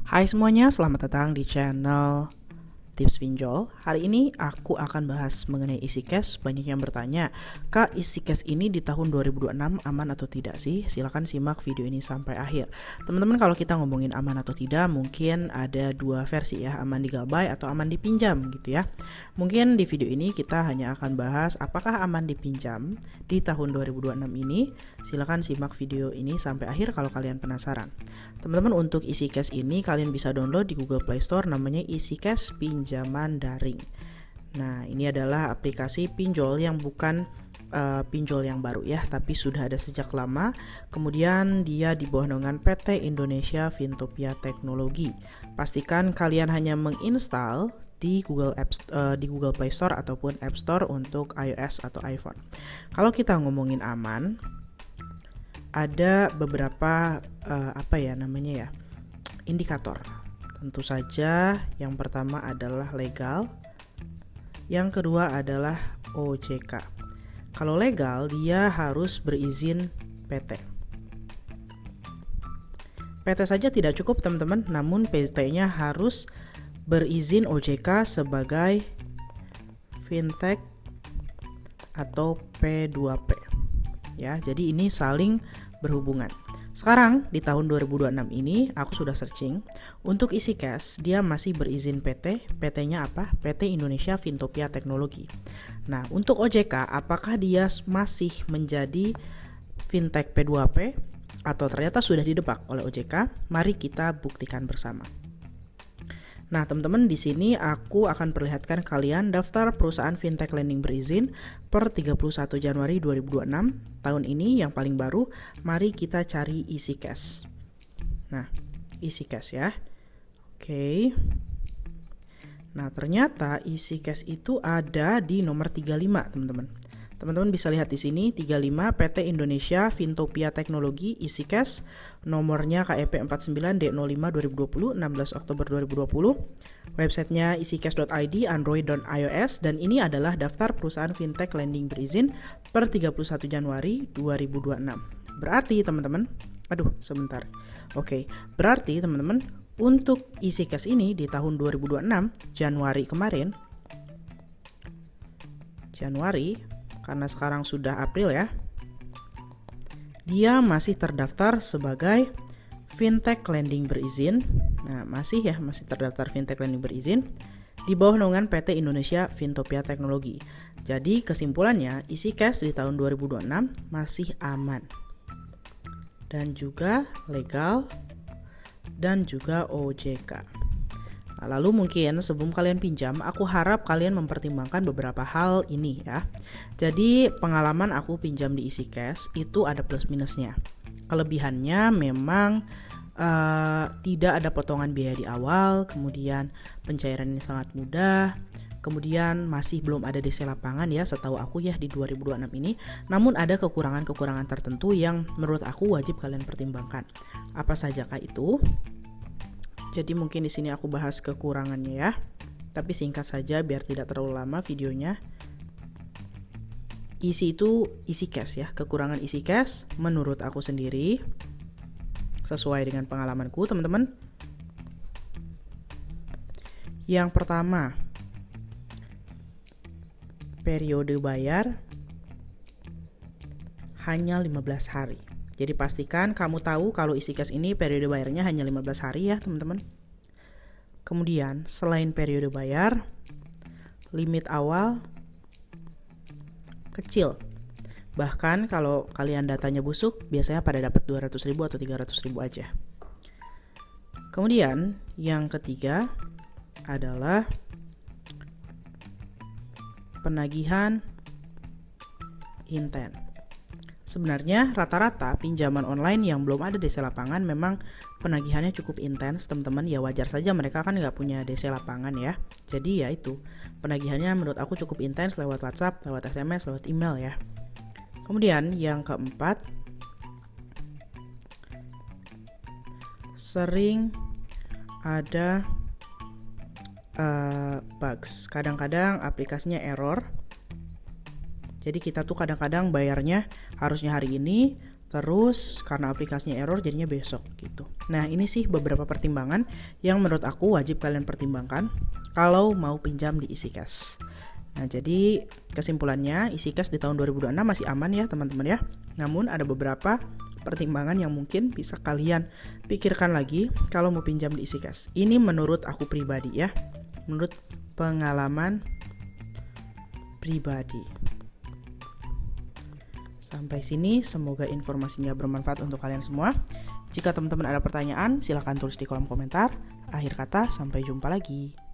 Hai semuanya, selamat datang di channel Tips Pinjol. Hari ini aku akan bahas mengenai isi cash. Banyak yang bertanya, Kak, isi cash ini di tahun 2026 aman atau tidak sih? Silahkan simak video ini sampai akhir. Teman-teman, kalau kita ngomongin aman atau tidak, mungkin ada dua versi ya, aman digalbay atau aman dipinjam gitu ya. Mungkin di video ini kita hanya akan bahas apakah aman dipinjam di tahun 2026 ini. Silahkan simak video ini sampai akhir kalau kalian penasaran. Teman-teman, untuk isi cash ini kalian bisa download di Google Play Store, namanya isi cash pinjaman daring. Nah, ini adalah aplikasi pinjol yang bukan pinjol yang baru ya, tapi sudah ada sejak lama. Kemudian dia di bawah naungan PT Indonesia Fintopia Teknologi. Pastikan kalian hanya menginstal di Google Play Store ataupun App Store untuk iOS atau iPhone. Kalau kita ngomongin aman, ada beberapa indikator. Tentu saja yang pertama adalah legal, yang kedua adalah OJK. Kalau legal, dia harus berizin PT. PT saja tidak cukup teman-teman, namun PT-nya harus berizin OJK sebagai fintech atau P2P. Ya, jadi ini saling berhubungan. Sekarang di tahun 2026 ini aku sudah searching untuk isi cash, dia masih berizin PT. PT-nya apa? PT Indonesia Fintopia Teknologi. Nah, untuk OJK, apakah dia masih menjadi fintech P2P atau ternyata sudah didebak oleh OJK? Mari kita buktikan bersama. Nah, teman-teman, di sini aku akan perlihatkan kalian daftar perusahaan fintech lending berizin per 31 Januari 2026. Tahun ini yang paling baru, mari kita cari isi cash. Nah, isi cash ya. Oke. Nah, ternyata isi cash itu ada di nomor 35, teman-teman. Teman-teman bisa lihat di sini 35 PT Indonesia Fintopia Teknologi isi cash, nomornya KEP 49D05 2020 16 Oktober 2020. Websitenya isicash.id, Android dan iOS, dan ini adalah daftar perusahaan fintech lending berizin per 31 Januari 2026. Berarti teman-teman, berarti teman-teman, untuk isi cash ini di tahun 2026 Januari, karena sekarang sudah April ya, dia masih terdaftar sebagai fintech lending berizin. Nah, masih terdaftar fintech lending berizin di bawah naungan PT Indonesia Fintopia Teknologi. Jadi kesimpulannya, isi cash di tahun 2026 masih aman dan juga legal dan juga OJK. Nah, lalu mungkin sebelum kalian pinjam, aku harap kalian mempertimbangkan beberapa hal ini ya. Jadi pengalaman aku pinjam di isi cash itu ada plus minusnya. Kelebihannya memang tidak ada potongan biaya di awal, kemudian pencairan ini sangat mudah, kemudian masih belum ada DC lapangan ya setahu aku ya di 2026 ini. Namun ada kekurangan-kekurangan tertentu yang menurut aku wajib kalian pertimbangkan. Apa sajakah itu? Jadi mungkin di sini aku bahas kekurangannya ya. Tapi singkat saja biar tidak terlalu lama videonya. Isi cash ya. Kekurangan isi cash menurut aku sendiri sesuai dengan pengalamanku, teman-teman. Yang pertama, periode bayar hanya 15 hari. Jadi pastikan kamu tahu kalau isi cash ini periode bayarnya hanya 15 hari ya teman-teman. Kemudian selain periode bayar, limit awal kecil. Bahkan kalau kalian datanya busuk, biasanya pada dapat 200.000 atau 300.000 aja. Kemudian yang ketiga adalah penagihan intent. Sebenarnya rata-rata pinjaman online yang belum ada DC lapangan memang penagihannya cukup intens teman-teman. Ya wajar saja, mereka kan nggak punya DC lapangan ya. Jadi ya itu, penagihannya menurut aku cukup intens lewat WhatsApp, lewat SMS, lewat email ya. Kemudian yang keempat, sering ada bugs. Kadang-kadang aplikasinya error. Jadi kita tuh kadang-kadang bayarnya harusnya hari ini, Terus karena aplikasinya error jadinya besok gitu. Nah ini sih beberapa pertimbangan yang menurut aku wajib kalian pertimbangkan kalau mau pinjam di EasyCash. Nah jadi kesimpulannya EasyCash di tahun 2026 masih aman ya teman-teman ya. Namun ada beberapa pertimbangan yang mungkin bisa kalian pikirkan lagi kalau mau pinjam di EasyCash. Ini menurut aku pribadi ya, menurut pengalaman pribadi. Sampai sini, semoga informasinya bermanfaat untuk kalian semua. Jika teman-teman ada pertanyaan, silahkan tulis di kolom komentar. Akhir kata, sampai jumpa lagi.